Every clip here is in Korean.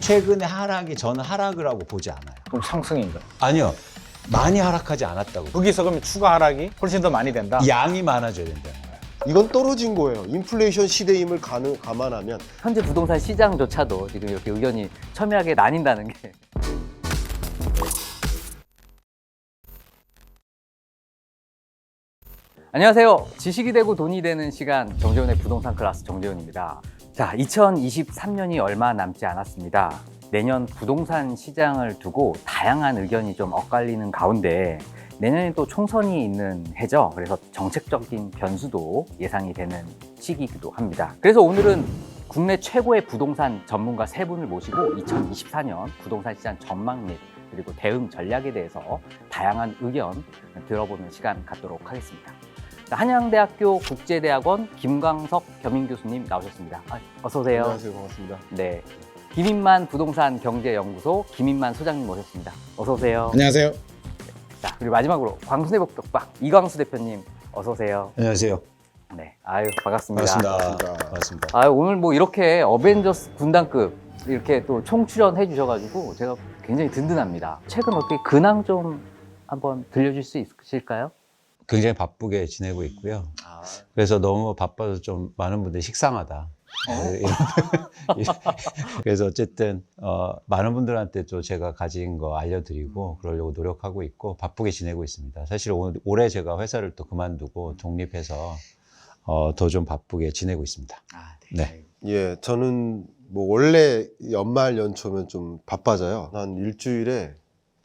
최근의 하락이 저는 하락이라고 보지 않아요. 그럼 상승인가? 아니요. 많이 하락하지 않았다고. 거기서 그러면 추가 하락이 훨씬 더 많이 된다? 양이 많아져야 된다는 거예요. 이건 떨어진 거예요. 인플레이션 시대임을 감안하면. 현재 부동산 시장조차도 지금 이렇게 의견이 첨예하게 나뉜다는 게. 안녕하세요. 지식이 되고 돈이 되는 시간, 정재훈의 부동산 클래스 정재훈입니다. 자, 2023년이 얼마 남지 않았습니다. 내년 부동산 시장을 두고 다양한 의견이 좀 엇갈리는 가운데 내년에 또 총선이 있는 해죠. 그래서 정책적인 변수도 예상이 되는 시기이기도 합니다. 그래서 오늘은 국내 최고의 부동산 전문가 세 분을 모시고 2024년 부동산 시장 전망 및 그리고 대응 전략에 대해서 다양한 의견 들어보는 시간 갖도록 하겠습니다. 한양대학교 국제대학원 김광석 겸임 교수님 나오셨습니다. 어서 오세요. 안녕하세요. 반갑습니다. 네, 김인만 부동산 경제연구소 김인만 소장님 모셨습니다. 어서 오세요. 안녕하세요. 자, 그리고 마지막으로 광순의 복덕박 이광수 대표님 어서 오세요. 안녕하세요. 네, 아유 반갑습니다. 반갑습니다. 아유, 오늘 뭐 이렇게 어벤져스 군단급 이렇게 또 총출연해 주셔가지고 제가 굉장히 든든합니다. 최근 어떻게 근황 좀 한번 들려줄 수 있으실까요? 굉장히 바쁘게 지내고 있고요. 그래서 너무 바빠서 좀 많은 분들이 식상하다. 그래서 어쨌든 많은 분들한테 또 제가 가진 거 알려드리고 그러려고 노력하고 있고 바쁘게 지내고 있습니다. 사실 올해 제가 회사를 또 그만두고 독립해서 더 좀 바쁘게 지내고 있습니다. 네. 예, 저는 뭐 원래 연말 연초면 좀 바빠져요. 한 일주일에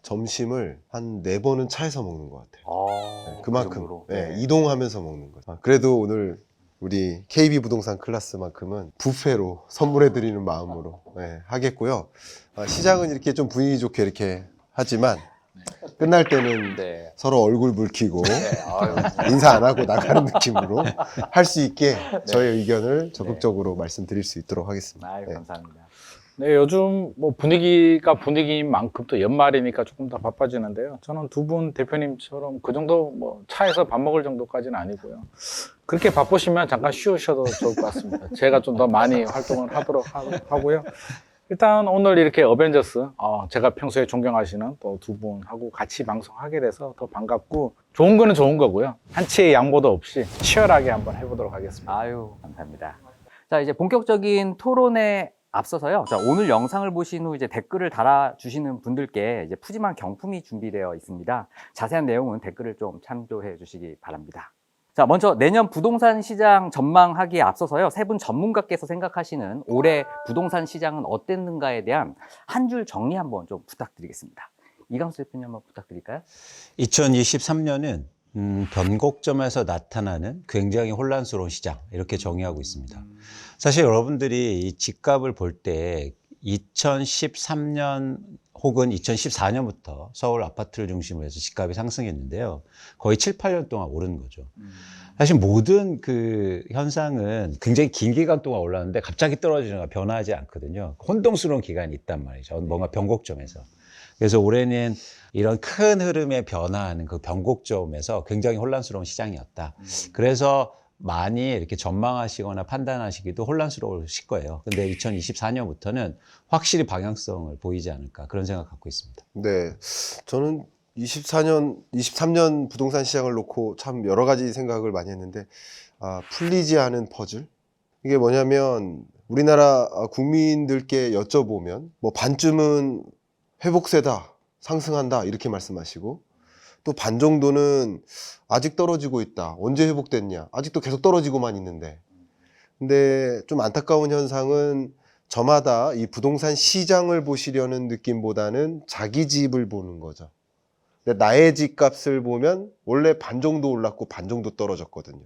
점심을 한 4번은 차에서 먹는 것 같아요. 네, 그만큼 네, 이동하면서 먹는 거죠. 그래도 오늘 우리 KB 부동산 클래스만큼은 뷔페로 선물해드리는 마음으로 하겠고요. 시장은 이렇게 좀 분위기 좋게 이렇게 하지만 끝날 때는 서로 얼굴 붉히고 인사 안 하고 나가는 느낌으로 할 수 있게 저의 의견을 적극적으로 말씀드릴 수 있도록 하겠습니다. 아유, 감사합니다. 네, 요즘 뭐 분위기가 분위기인 만큼 또 연말이니까 조금 더 바빠지는데요. 저는 두 분 대표님처럼 그 정도 뭐 차에서 밥 먹을 정도까지는 아니고요. 그렇게 바쁘시면 잠깐 쉬우셔도 좋을 것 같습니다. 제가 좀 더 많이 활동을 하도록 하고요. 일단 오늘 이렇게 어벤져스, 제가 평소에 존경하시는 또 두 분하고 같이 방송하게 돼서 더 반갑고 좋은 거는 좋은 거고요. 한치의 양보도 없이 치열하게 한번 해보도록 하겠습니다. 아유, 감사합니다. 자, 이제 본격적인 토론에 앞서서요. 자, 오늘 영상을 보신 후 이제 댓글을 달아주시는 분들께 이제 푸짐한 경품이 준비되어 있습니다. 자세한 내용은 댓글을 좀 참조해 주시기 바랍니다. 자, 먼저 내년 부동산 시장 전망하기에 앞서서요. 세 분 전문가께서 생각하시는 올해 부동산 시장은 어땠는가에 대한 한 줄 정리 한번 좀 부탁드리겠습니다. 이광수 대표님 한번 부탁드릴까요? 2023년은 변곡점에서 나타나는 굉장히 혼란스러운 시장 이렇게 정의하고 있습니다. 사실 여러분들이 이 집값을 볼 때 2013년 혹은 2014년부터 서울 아파트를 중심으로 해서 집값이 상승했는데요. 거의 7, 8년 동안 오른 거죠. 사실 모든 그 현상은 굉장히 긴 기간 동안 올랐는데 갑자기 떨어지는 거 변화하지 않거든요. 혼동스러운 기간이 있단 말이죠. 뭔가 변곡점에서. 그래서 올해는 이런 큰 흐름의 변화하는 그 변곡점에서 굉장히 혼란스러운 시장이었다. 그래서 많이 이렇게 전망하시거나 판단하시기도 혼란스러우실 거예요. 근데 2024년부터는 확실히 방향성을 보이지 않을까 그런 생각 갖고 있습니다. 네, 저는 23년 부동산 시장을 놓고 참 여러 가지 생각을 많이 했는데 풀리지 않은 퍼즐? 이게 뭐냐면 우리나라 국민들께 여쭤보면 뭐 반쯤은 회복세다, 상승한다 이렇게 말씀하시고 또 반 정도는 아직 떨어지고 있다. 언제 회복됐냐? 아직도 계속 떨어지고만 있는데. 근데 좀 안타까운 현상은 저마다 이 부동산 시장을 보시려는 느낌보다는 자기 집을 보는 거죠. 근데 나의 집값을 보면 원래 반 정도 올랐고 반 정도 떨어졌거든요.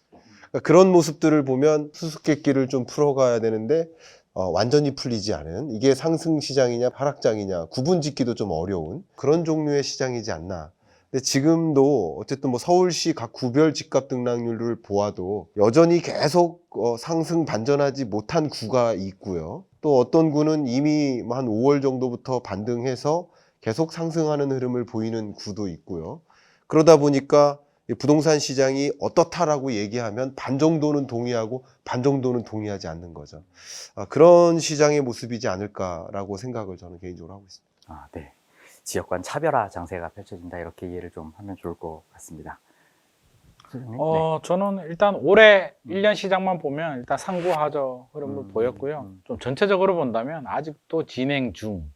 그러니까 그런 모습들을 보면 수수께끼를 좀 풀어가야 되는데 완전히 풀리지 않은, 이게 상승 시장이냐 하락장이냐 구분 짓기도 좀 어려운 그런 종류의 시장이지 않나. 근데 지금도 어쨌든 뭐 서울시 각 구별 집값 등락률을 보아도 여전히 계속 상승 반전하지 못한 구가 있고요. 또 어떤 구는 이미 한 5월 정도부터 반등해서 계속 상승하는 흐름을 보이는 구도 있고요. 그러다 보니까 이 부동산 시장이 어떻다라고 얘기하면 반 정도는 동의하고 반 정도는 동의하지 않는 거죠. 그런 시장의 모습이지 않을까라고 생각을 저는 개인적으로 하고 있습니다. 아, 네. 지역 간 차별화 장세가 펼쳐진다 이렇게 이해를 좀 하면 좋을 것 같습니다. 선생님? 네. 저는 일단 올해 1년 시장만 보면 일단 상고하저 흐름을 보였고요. 좀 전체적으로 본다면 아직도 진행 중.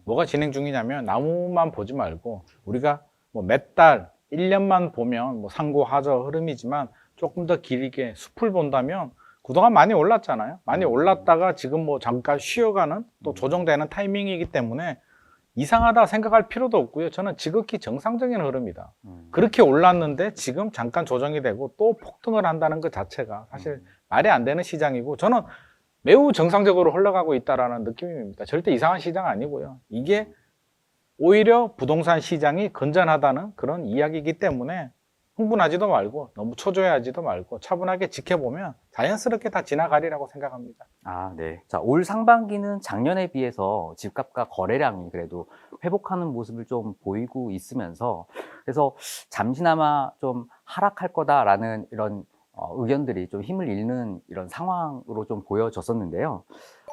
뭐가 진행 중이냐면 나무만 보지 말고 우리가 뭐 몇 달, 1년만 보면 뭐 상고하저 흐름이지만 조금 더 길게 숲을 본다면 그동안 많이 올랐잖아요. 많이 올랐다가 지금 뭐 잠깐 쉬어가는 또 조정되는 타이밍이기 때문에 이상하다 생각할 필요도 없고요. 저는 지극히 정상적인 흐름이다. 그렇게 올랐는데 지금 잠깐 조정이 되고 또 폭등을 한다는 것 자체가 사실 말이 안 되는 시장이고 저는 매우 정상적으로 흘러가고 있다는 느낌입니다. 절대 이상한 시장 아니고요. 이게 오히려 부동산 시장이 건전하다는 그런 이야기이기 때문에 흥분하지도 말고 너무 초조해하지도 말고 차분하게 지켜보면 자연스럽게 다 지나가리라고 생각합니다. 아, 네. 자, 올 상반기는 작년에 비해서 집값과 거래량이 그래도 회복하는 모습을 좀 보이고 있으면서 그래서 잠시나마 좀 하락할 거다라는 이런 의견들이 좀 힘을 잃는 이런 상황으로 좀 보여졌었는데요.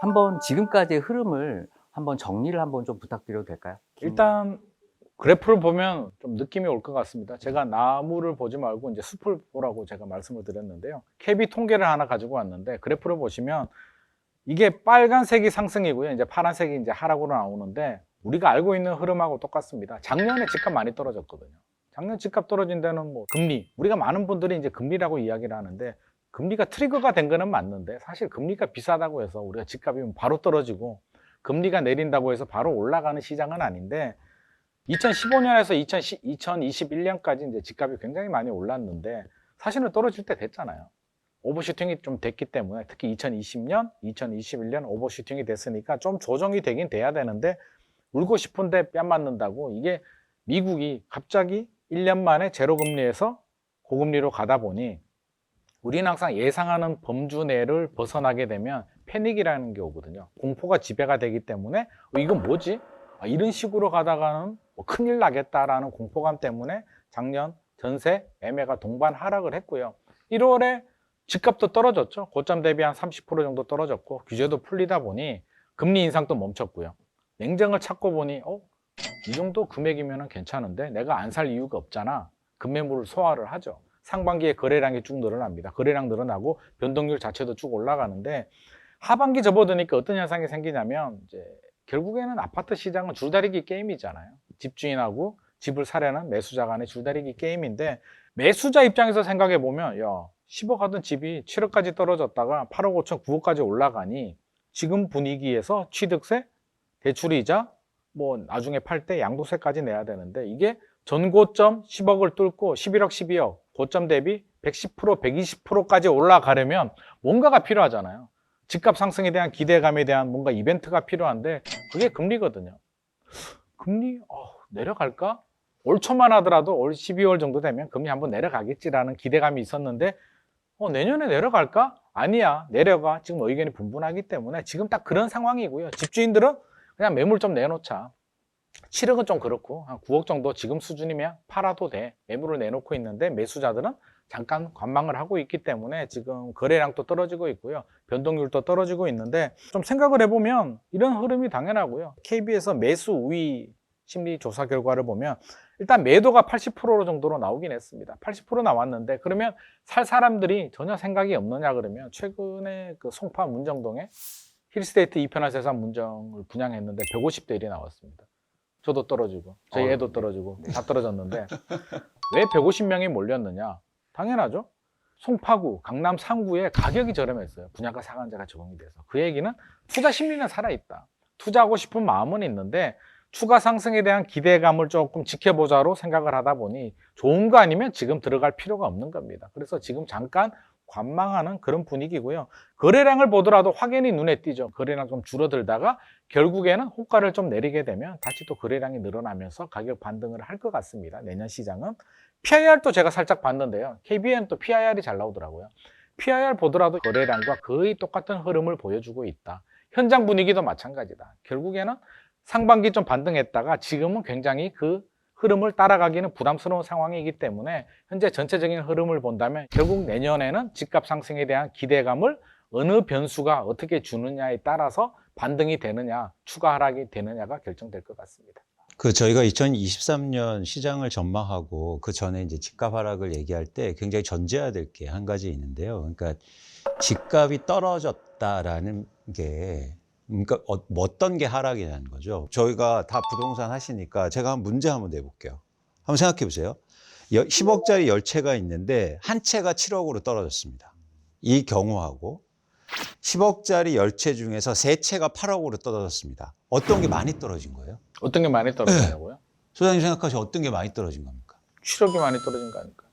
한번 지금까지의 흐름을 한번 정리를 한번 좀 부탁드려도 될까요? 일단 그래프를 보면 좀 느낌이 올 것 같습니다. 제가 나무를 보지 말고 이제 숲을 보라고 제가 말씀을 드렸는데요. KB 통계를 하나 가지고 왔는데 그래프를 보시면 이게 빨간색이 상승이고요. 이제 파란색이 이제 하락으로 나오는데 우리가 알고 있는 흐름하고 똑같습니다. 작년에 집값 많이 떨어졌거든요. 작년 집값 떨어진 데는 뭐 금리, 우리가 많은 분들이 이제 금리라고 이야기를 하는데 금리가 트리거가 된 거는 맞는데 사실 금리가 비싸다고 해서 우리가 집값이 바로 떨어지고 금리가 내린다고 해서 바로 올라가는 시장은 아닌데 2015년에서 2021년까지 이제 집값이 굉장히 많이 올랐는데 사실은 떨어질 때 됐잖아요. 오버슈팅이 좀 됐기 때문에 특히 2020년, 2021년 오버슈팅이 됐으니까 좀 조정이 되긴 돼야 되는데 울고 싶은데 뺨 맞는다고 이게 미국이 갑자기 1년 만에 제로금리에서 고금리로 가다 보니 우리는 항상 예상하는 범주 내를 벗어나게 되면 패닉이라는 게 오거든요. 공포가 지배가 되기 때문에 이건 뭐지? 이런 식으로 가다가는 뭐 큰일 나겠다라는 공포감 때문에 작년 전세 매매가 동반 하락을 했고요. 1월에 집값도 떨어졌죠. 고점 대비 한 30% 정도 떨어졌고 규제도 풀리다 보니 금리 인상도 멈췄고요. 냉정을 찾고 보니 이 정도 금액이면 괜찮은데 내가 안 살 이유가 없잖아. 급매물을 소화를 하죠. 상반기에 거래량이 쭉 늘어납니다. 거래량 늘어나고 변동률 자체도 쭉 올라가는데 하반기 접어드니까 어떤 현상이 생기냐면 이제 결국에는 아파트 시장은 줄다리기 게임이잖아요. 집주인하고 집을 사려는 매수자 간의 줄다리기 게임인데 매수자 입장에서 생각해 보면 10억 하던 집이 7억까지 떨어졌다가 8억 5천 9억까지 올라가니 지금 분위기에서 취득세, 대출이자 뭐 나중에 팔 때 양도세까지 내야 되는데 이게 전고점 10억을 뚫고 11억, 12억 고점 대비 110%, 120%까지 올라가려면 뭔가가 필요하잖아요. 집값 상승에 대한 기대감에 대한 뭔가 이벤트가 필요한데 그게 금리거든요. 금리 내려갈까? 올 초만 하더라도 올 12월 정도 되면 금리 한번 내려가겠지라는 기대감이 있었는데 내년에 내려갈까? 아니야, 내려가. 지금 의견이 분분하기 때문에 지금 딱 그런 상황이고요. 집주인들은 그냥 매물 좀 내놓자. 7억은 좀 그렇고 한 9억 정도 지금 수준이면 팔아도 돼. 매물을 내놓고 있는데 매수자들은 잠깐 관망을 하고 있기 때문에 지금 거래량도 떨어지고 있고요. 변동률도 떨어지고 있는데 좀 생각을 해보면 이런 흐름이 당연하고요. KB에서 매수 우위 심리 조사 결과를 보면 일단 매도가 80% 정도로 나오긴 했습니다. 80% 나왔는데 그러면 살 사람들이 전혀 생각이 없느냐 그러면 최근에 그 송파 문정동에 힐스테이트 2편화 세상 문정을 분양했는데 150대 1이 나왔습니다. 저도 떨어지고 저희 애도 떨어지고 다 떨어졌는데 왜 150명이 몰렸느냐? 당연하죠. 송파구, 강남 상구의 가격이 저렴했어요. 분양가 상한제가 적용이 돼서. 그 얘기는 투자 심리는 살아있다. 투자하고 싶은 마음은 있는데 추가 상승에 대한 기대감을 조금 지켜보자로 생각을 하다 보니 좋은 거 아니면 지금 들어갈 필요가 없는 겁니다. 그래서 지금 잠깐 관망하는 그런 분위기고요. 거래량을 보더라도 확연히 눈에 띄죠. 거래량 좀 줄어들다가 결국에는 호가를 좀 내리게 되면 다시 또 거래량이 늘어나면서 가격 반등을 할 것 같습니다. 내년 시장은. PIR도 제가 살짝 봤는데요. KB는 또 PIR이 잘 나오더라고요. PIR 보더라도 거래량과 거의 똑같은 흐름을 보여주고 있다. 현장 분위기도 마찬가지다. 결국에는 상반기 좀 반등했다가 지금은 굉장히 그 흐름을 따라가기는 부담스러운 상황이기 때문에 현재 전체적인 흐름을 본다면 결국 내년에는 집값 상승에 대한 기대감을 어느 변수가 어떻게 주느냐에 따라서 반등이 되느냐, 추가 하락이 되느냐가 결정될 것 같습니다. 저희가 2023년 시장을 전망하고 그 전에 이제 집값 하락을 얘기할 때 굉장히 전제해야 될 게 한 가지 있는데요. 그러니까 집값이 떨어졌다라는 게 그러니까 어떤 게 하락이냐는 거죠. 저희가 다 부동산 하시니까 제가 한 문제 한번 내볼게요. 한번 생각해 보세요. 10억짜리 10채가 있는데 한 채가 7억으로 떨어졌습니다. 이 경우하고 10억짜리 10채 중에서 3채가 8억으로 떨어졌습니다. 어떤 게 많이 떨어진 거예요? 어떤 게 많이 떨어지냐고요? 소장님 생각하시면 어떤 게 많이 떨어진 겁니까? 추력이 많이 떨어진 거 아닐까요?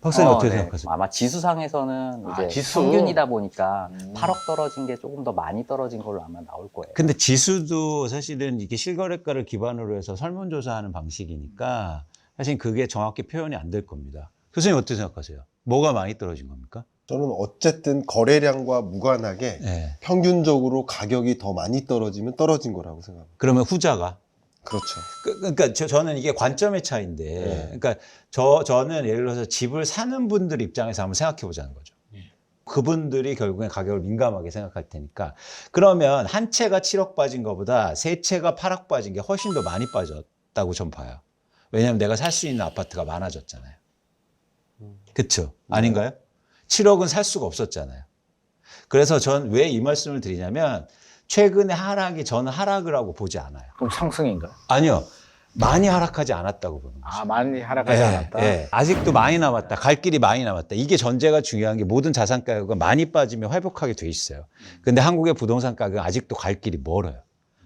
박사님 어떻게 네. 생각하세요? 아마 지수상에서는 이제 지수. 평균이다 보니까 8억 떨어진 게 조금 더 많이 떨어진 걸로 아마 나올 거예요. 근데 지수도 사실은 이게 실거래가를 기반으로 해서 설문조사하는 방식이니까 사실 그게 정확히 표현이 안 될 겁니다. 교수님 어떻게 생각하세요? 뭐가 많이 떨어진 겁니까? 저는 어쨌든 거래량과 무관하게 네. 평균적으로 가격이 더 많이 떨어지면 떨어진 거라고 생각합니다. 그러면 후자가? 그렇죠. 그러니까 저는 이게 관점의 차이인데, 네. 그러니까 저는 예를 들어서 집을 사는 분들 입장에서 한번 생각해 보자는 거죠. 그분들이 결국엔 가격을 민감하게 생각할 테니까. 그러면 한 채가 7억 빠진 것보다 3채가 8억 빠진 게 훨씬 더 많이 빠졌다고 전 봐요. 왜냐하면 내가 살 수 있는 아파트가 많아졌잖아요. 그렇죠? 아닌가요? 7억은 살 수가 없었잖아요. 그래서 전 왜 이 말씀을 드리냐면 최근에 하락이 저는 하락을 하고 보지 않아요. 그럼 상승인가요? 아니요. 많이 하락하지 않았다고 보는 거죠. 많이 하락하지 않았다. 아직도 많이 남았다. 갈 길이 많이 남았다. 이게 전제가 중요한 게 모든 자산 가격은 많이 빠지면 회복하게 돼 있어요. 근데 한국의 부동산 가격은 아직도 갈 길이 멀어요.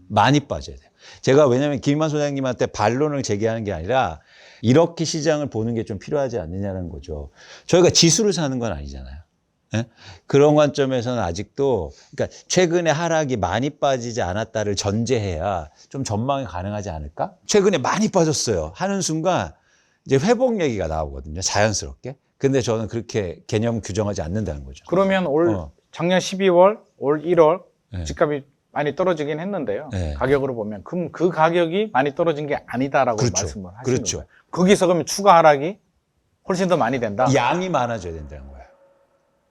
많이 빠져야 돼요. 제가 왜냐하면 김만 소장님한테 반론을 제기하는 게 아니라 이렇게 시장을 보는 게 좀 필요하지 않느냐는 거죠. 저희가 지수를 사는 건 아니잖아요. 예? 그런 관점에서는 아직도 그러니까 최근에 하락이 많이 빠지지 않았다를 전제해야 좀 전망이 가능하지 않을까? 최근에 많이 빠졌어요 하는 순간 이제 회복 얘기가 나오거든요. 자연스럽게. 근데 저는 그렇게 개념 규정하지 않는다는 거죠. 그러면 작년 12월, 올 1월 네. 집값이 많이 떨어지긴 했는데요. 네. 가격으로 보면 그럼 그 가격이 많이 떨어진 게 아니다라고 그렇죠. 말씀을 하시는 그렇죠. 거예요. 거기서 그러면 추가 하락이 훨씬 더 많이 된다. 양이 많아져야 된다는 거예요.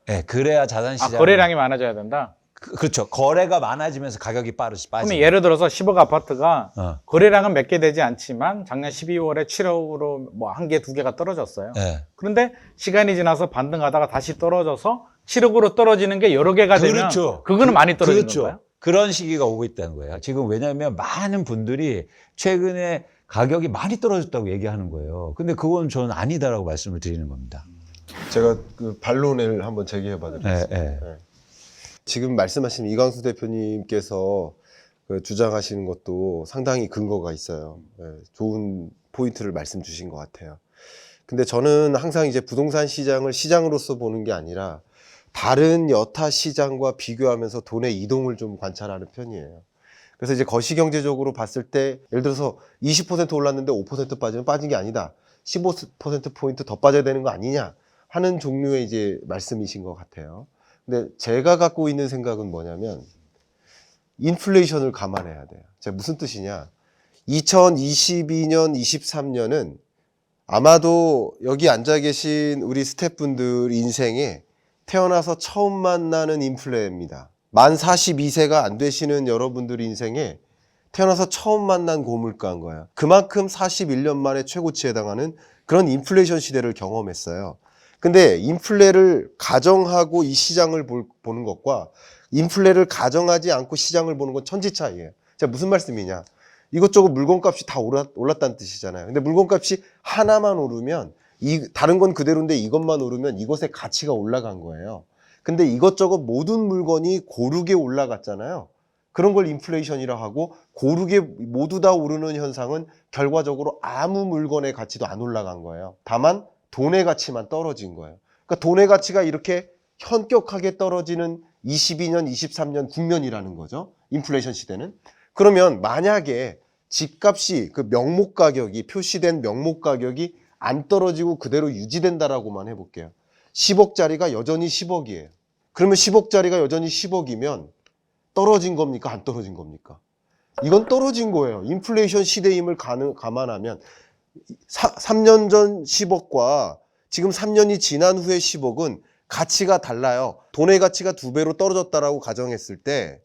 예, 그래야 자산시장. 거래량이 많아져야 된다. 그렇죠. 거래가 많아지면서 가격이 빠지죠. 그러면 예를 들어서 10억 아파트가 거래량은 몇 개 되지 않지만 작년 12월에 7억으로 뭐 한 개, 두 개가 떨어졌어요. 예. 그런데 시간이 지나서 반등하다가 다시 떨어져서 7억으로 떨어지는 게 여러 개가 되면 그렇죠. 그거는 많이 떨어진 그렇죠. 건가요? 그런 시기가 오고 있다는 거예요. 지금 왜냐하면 많은 분들이 최근에 가격이 많이 떨어졌다고 얘기하는 거예요. 근데 그건 저는 아니다라고 말씀을 드리는 겁니다. 제가 그 반론을 한번 제기해 봐드리겠습니다. 네. 지금 말씀하신 이광수 대표님께서 그 주장하시는 것도 상당히 근거가 있어요. 좋은 포인트를 말씀 주신 것 같아요. 근데 저는 항상 이제 부동산 시장을 시장으로서 보는 게 아니라 다른 여타 시장과 비교하면서 돈의 이동을 좀 관찰하는 편이에요. 그래서 이제 거시경제적으로 봤을 때 예를 들어서 20% 올랐는데 5% 빠지면 빠진 게 아니다. 15%포인트 더 빠져야 되는 거 아니냐 하는 종류의 이제 말씀이신 것 같아요. 근데 제가 갖고 있는 생각은 뭐냐면 인플레이션을 감안해야 돼요. 제가 무슨 뜻이냐. 2022년, 23년은 아마도 여기 앉아 계신 우리 스태프분들 인생에 태어나서 처음 만나는 인플레입니다. 만 42세가 안 되시는 여러분들 인생에 태어나서 처음 만난 고물가인 거예요. 그만큼 41년 만에 최고치에 해당하는 그런 인플레이션 시대를 경험했어요. 근데 인플레를 가정하고 이 시장을 보는 것과 인플레를 가정하지 않고 시장을 보는 건 천지 차이예요. 제가 무슨 말씀이냐. 이것저것 물건값이 다 올랐다는 뜻이잖아요. 근데 물건값이 하나만 오르면 다른 건 그대로인데 이것만 오르면 이것의 가치가 올라간 거예요. 근데 이것저것 모든 물건이 고르게 올라갔잖아요. 그런 걸 인플레이션이라 하고 고르게 모두 다 오르는 현상은 결과적으로 아무 물건의 가치도 안 올라간 거예요. 다만 돈의 가치만 떨어진 거예요. 그러니까 돈의 가치가 이렇게 현격하게 떨어지는 22년, 23년 국면이라는 거죠. 인플레이션 시대는. 그러면 만약에 집값이 그 명목 가격이 표시된 명목 가격이 안 떨어지고 그대로 유지된다라고만 해볼게요. 10억짜리가 여전히 10억이에요. 그러면 10억짜리가 여전히 10억이면 떨어진 겁니까? 안 떨어진 겁니까? 이건 떨어진 거예요. 인플레이션 시대임을 감안하면 3년 전 10억과 지금 3년이 지난 후에 10억은 가치가 달라요. 돈의 가치가 2배로 떨어졌다라고 가정했을 때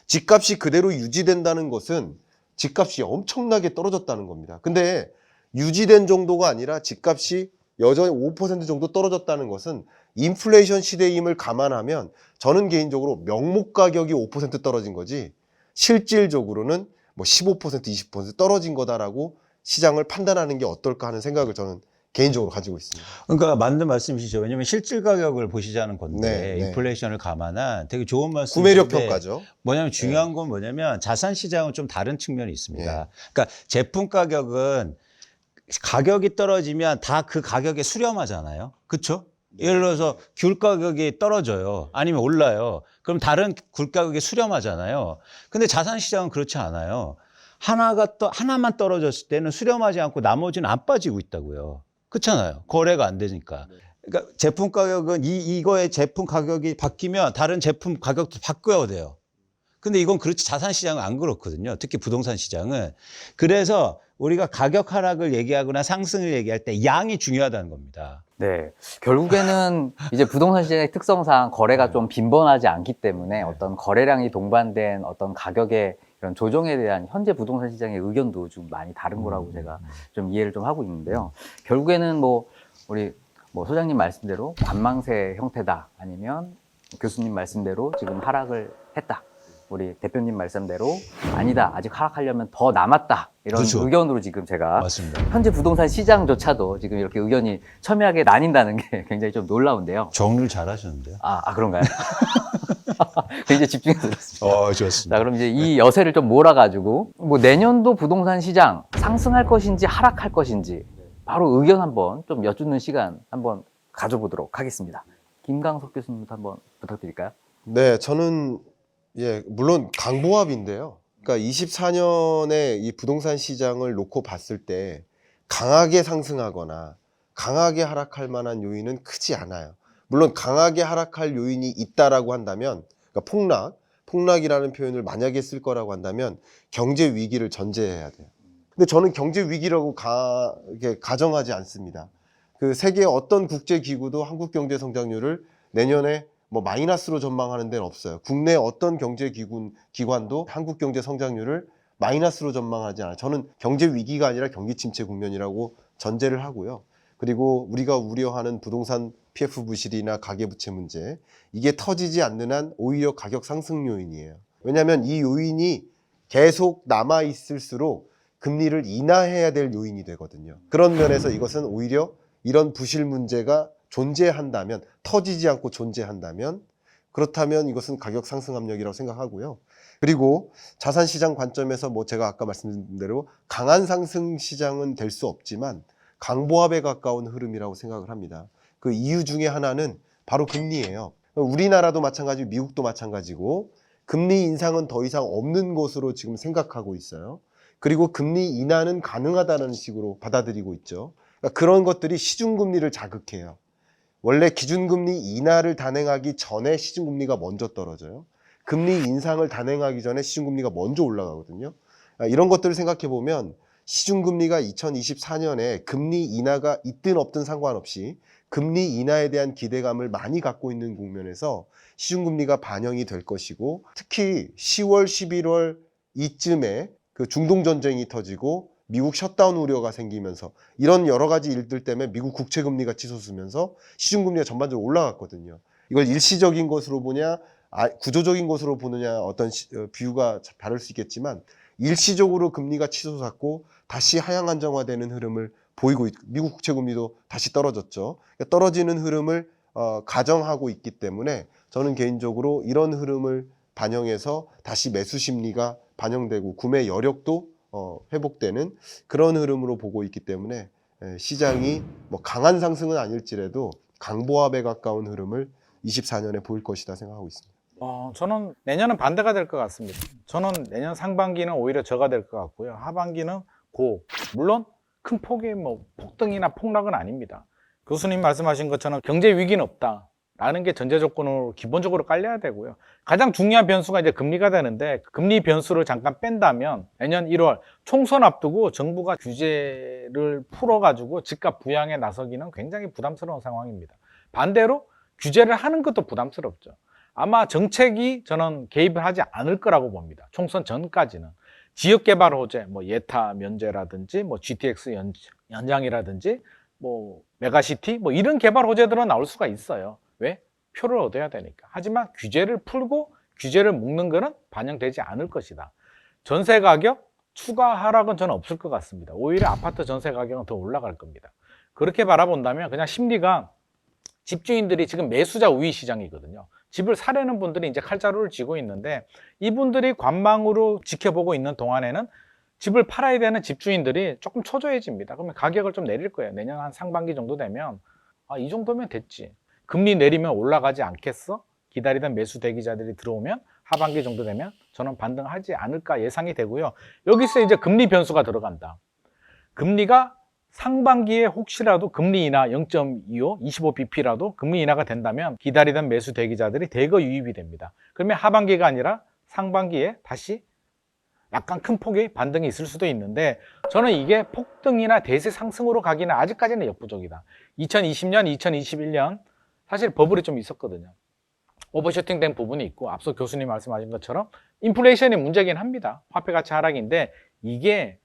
집값이 그대로 유지된다는 것은 집값이 엄청나게 떨어졌다는 겁니다. 근데 유지된 정도가 아니라 집값이 여전히 5% 정도 떨어졌다는 것은 인플레이션 시대임을 감안하면 저는 개인적으로 명목 가격이 5% 떨어진 거지 실질적으로는 뭐 15%, 20% 떨어진 거다라고 시장을 판단하는 게 어떨까 하는 생각을 저는 개인적으로 가지고 있습니다. 그러니까 맞는 말씀이시죠. 왜냐하면 실질 가격을 보시자는 건데 네, 네. 인플레이션을 감안한 되게 좋은 말씀이신데 구매력 평가죠. 뭐냐면 중요한 건 뭐냐면 자산 시장은 좀 다른 측면이 있습니다. 그러니까 제품 가격은 가격이 떨어지면 다 그 가격에 수렴하잖아요. 그렇죠? 예를 들어서 귤 가격이 떨어져요. 아니면 올라요. 그럼 다른 굴 가격이 수렴하잖아요. 근데 자산 시장은 그렇지 않아요. 하나만 떨어졌을 때는 수렴하지 않고 나머지는 안 빠지고 있다고요. 그렇잖아요. 거래가 안 되니까. 그러니까 제품 가격은 이거의 제품 가격이 바뀌면 다른 제품 가격도 바꿔야 돼요. 근데 이건 그렇지 자산 시장은 안 그렇거든요. 특히 부동산 시장은. 그래서 우리가 가격 하락을 얘기하거나 상승을 얘기할 때 양이 중요하다는 겁니다. 네. 결국에는 이제 부동산 시장의 특성상 거래가 좀 빈번하지 않기 때문에 어떤 거래량이 동반된 어떤 가격의 이런 조정에 대한 현재 부동산 시장의 의견도 좀 많이 다른 거라고 제가 좀 이해를 좀 하고 있는데요. 결국에는 뭐 우리 뭐 소장님 말씀대로 관망세 형태다 아니면 교수님 말씀대로 지금 하락을 했다. 우리 대표님 말씀대로 아니다. 아직 하락하려면 더 남았다. 이런 그렇죠. 의견으로 지금 제가 맞습니다. 현재 부동산 시장조차도 지금 이렇게 의견이 첨예하게 나뉜다는 게 굉장히 좀 놀라운데요. 정리를 잘 하셨는데요. 그런가요? 굉장히 집중해서 들었습니다. 좋습니다. 자, 그럼 이제 이 여세를 좀 몰아가지고 뭐 내년도 부동산 시장 상승할 것인지 하락할 것인지 바로 의견 한번 좀 여쭙는 시간 한번 가져보도록 하겠습니다. 김강석 교수님부터 한번 부탁드릴까요? 네, 저는 물론 강보합인데요. 그러니까 24년에 이 부동산 시장을 놓고 봤을 때 강하게 상승하거나 강하게 하락할 만한 요인은 크지 않아요. 물론 강하게 하락할 요인이 있다라고 한다면, 그러니까 폭락이라는 표현을 만약에 쓸 거라고 한다면 경제 위기를 전제해야 돼요. 근데 저는 경제 위기라고 이렇게 가정하지 않습니다. 그 세계 어떤 국제 기구도 한국 경제 성장률을 내년에 뭐 마이너스로 전망하는 데는 없어요. 국내 어떤 경제 기관도 한국 경제 성장률을 마이너스로 전망하지 않아요. 저는 경제 위기가 아니라 경기 침체 국면이라고 전제를 하고요. 그리고 우리가 우려하는 부동산 PF 부실이나 가계부채 문제, 이게 터지지 않는 한 오히려 가격 상승 요인이에요. 왜냐하면 이 요인이 계속 남아 있을수록 금리를 인하해야 될 요인이 되거든요. 그런 면에서 이것은 오히려 이런 부실 문제가 존재한다면, 터지지 않고 존재한다면, 그렇다면 이것은 가격 상승 압력이라고 생각하고요. 그리고 자산시장 관점에서 뭐 제가 아까 말씀드린 대로 강한 상승 시장은 될 수 없지만 강보합에 가까운 흐름이라고 생각을 합니다. 그 이유 중에 하나는 바로 금리예요. 우리나라도 마찬가지고 미국도 마찬가지고 금리 인상은 더 이상 없는 것으로 지금 생각하고 있어요. 그리고 금리 인하는 가능하다는 식으로 받아들이고 있죠. 그러니까 그런 것들이 시중금리를 자극해요. 원래 기준금리 인하를 단행하기 전에 시중금리가 먼저 떨어져요. 금리 인상을 단행하기 전에 시중금리가 먼저 올라가거든요. 이런 것들을 생각해 보면 시중금리가 2024년에 금리 인하가 있든 없든 상관없이 금리 인하에 대한 기대감을 많이 갖고 있는 국면에서 시중금리가 반영이 될 것이고, 특히 10월, 11월 이쯤에 그 중동전쟁이 터지고 미국 셧다운 우려가 생기면서 이런 여러 가지 일들 때문에 미국 국채금리가 치솟으면서 시중금리가 전반적으로 올라갔거든요. 이걸 일시적인 것으로 보냐, 구조적인 것으로 보느냐, 어떤 비유가 다를 수 있겠지만 일시적으로 금리가 치솟았고 다시 하향 안정화되는 흐름을 보이고 미국 국채금리도 다시 떨어졌죠. 그러니까 떨어지는 흐름을 가정하고 있기 때문에 저는 개인적으로 이런 흐름을 반영해서 다시 매수 심리가 반영되고 구매 여력도 회복되는 그런 흐름으로 보고 있기 때문에 시장이 뭐 강한 상승은 아닐지라도 강보합에 가까운 흐름을 24년에 보일 것이다 생각하고 있습니다. 저는 내년은 반대가 될 것 같습니다. 저는 내년 상반기는 오히려 저가 될 것 같고요. 하반기는 물론 큰 폭의 뭐 폭등이나 폭락은 아닙니다. 교수님 말씀하신 것처럼 경제 위기는 없다. 라는 게 전제 조건으로 기본적으로 깔려야 되고요. 가장 중요한 변수가 이제 금리가 되는데 금리 변수를 잠깐 뺀다면 내년 1월 총선 앞두고 정부가 규제를 풀어가지고 집값 부양에 나서기는 굉장히 부담스러운 상황입니다. 반대로 규제를 하는 것도 부담스럽죠. 아마 정책이 저는 개입을 하지 않을 거라고 봅니다. 총선 전까지는. 지역개발 호재, 뭐 예타 면제라든지 뭐 GTX 연장이라든지 뭐 메가시티 뭐 이런 개발 호재들은 나올 수가 있어요. 왜? 표를 얻어야 되니까. 하지만 규제를 풀고 규제를 묶는 거는 반영되지 않을 것이다. 전세 가격 추가 하락은 저는 없을 것 같습니다. 오히려 아파트 전세 가격은 더 올라갈 겁니다. 그렇게 바라본다면 그냥 심리가 집주인들이 지금 매수자 우위 시장이거든요. 집을 사려는 분들이 이제 칼자루를 쥐고 있는데 이분들이 관망으로 지켜보고 있는 동안에는 집을 팔아야 되는 집주인들이 조금 초조해집니다. 그러면 가격을 좀 내릴 거예요. 내년 한 상반기 정도 되면 이 정도면 됐지. 금리 내리면 올라가지 않겠어? 기다리던 매수 대기자들이 들어오면 하반기 정도 되면 저는 반등하지 않을까 예상이 되고요. 여기서 이제 금리 변수가 들어간다. 금리가 상반기에 혹시라도 금리 인하 0.25, 25bp라도 금리 인하가 된다면 기다리던 매수 대기자들이 대거 유입이 됩니다. 그러면 하반기가 아니라 상반기에 다시 약간 큰 폭의 반등이 있을 수도 있는데 저는 이게 폭등이나 대세 상승으로 가기는 아직까지는 역부족이다. 2020년, 2021년 사실 버블이 좀 있었거든요. 오버슈팅 된 부분이 있고 앞서 교수님 말씀하신 것처럼 인플레이션이 문제긴 합니다. 화폐 가치 하락인데 이게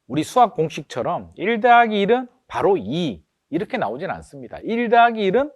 우리 수학 공식처럼 1 더하기 1은 바로 2 이렇게 나오진 않습니다. 1 더하기 1은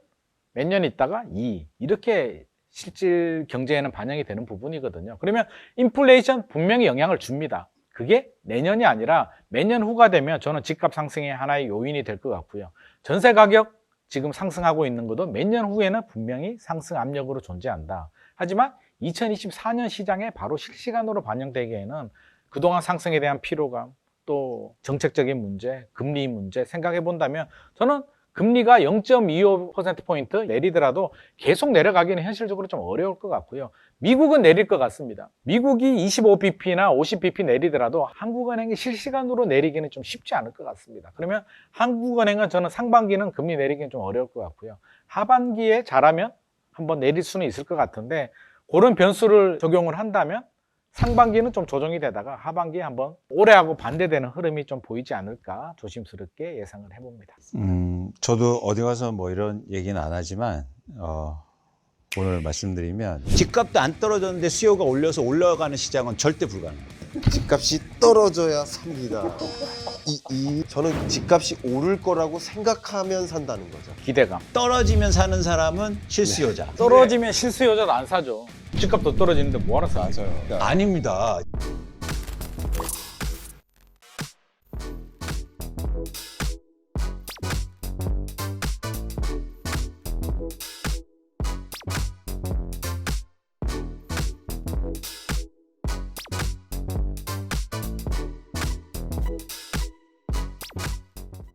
몇 년 있다가 2 이렇게 실질 경제에는 반영이 되는 부분이거든요. 그러면 인플레이션 분명히 영향을 줍니다. 그게 내년이 아니라 몇 년 후가 되면 저는 집값 상승의 하나의 요인이 될 것 같고요. 전세 가격 지금 상승하고 있는 것도 몇 년 후에는 분명히 상승 압력으로 존재한다. 하지만 2024년 시장에 바로 실시간으로 반영되기에는 그동안 상승에 대한 피로감, 또 정책적인 문제, 금리 문제 생각해 본다면 저는 금리가 0.25%포인트 내리더라도 계속 내려가기는 현실적으로 좀 어려울 것 같고요. 미국은 내릴 것 같습니다. 미국이 25bp나 50bp 내리더라도 한국은행이 실시간으로 내리기는 좀 쉽지 않을 것 같습니다. 그러면 한국은행은 저는 상반기는 금리 내리기는 좀 어려울 것 같고요. 하반기에 잘하면 한번 내릴 수는 있을 것 같은데 그런 변수를 적용을 한다면 상반기는 좀 조정이 되다가 하반기에 한번 올해하고 반대되는 흐름이 좀 보이지 않을까 조심스럽게 예상을 해봅니다. 저도 어디 가서 뭐 이런 얘기는 안 하지만 오늘 말씀드리면 집값도 안 떨어졌는데 수요가 올려서 올라가는 시장은 절대 불가능합니다. 집값이 떨어져야 삽니다. 저는 집값이 오를 거라고 생각하면 산다는 거죠. 기대감. 떨어지면 사는 사람은 실수요자. 떨어지면 실수요자도 안 사죠. 집값도 떨어지는데 뭐하러 사? 맞아요. 아닙니다.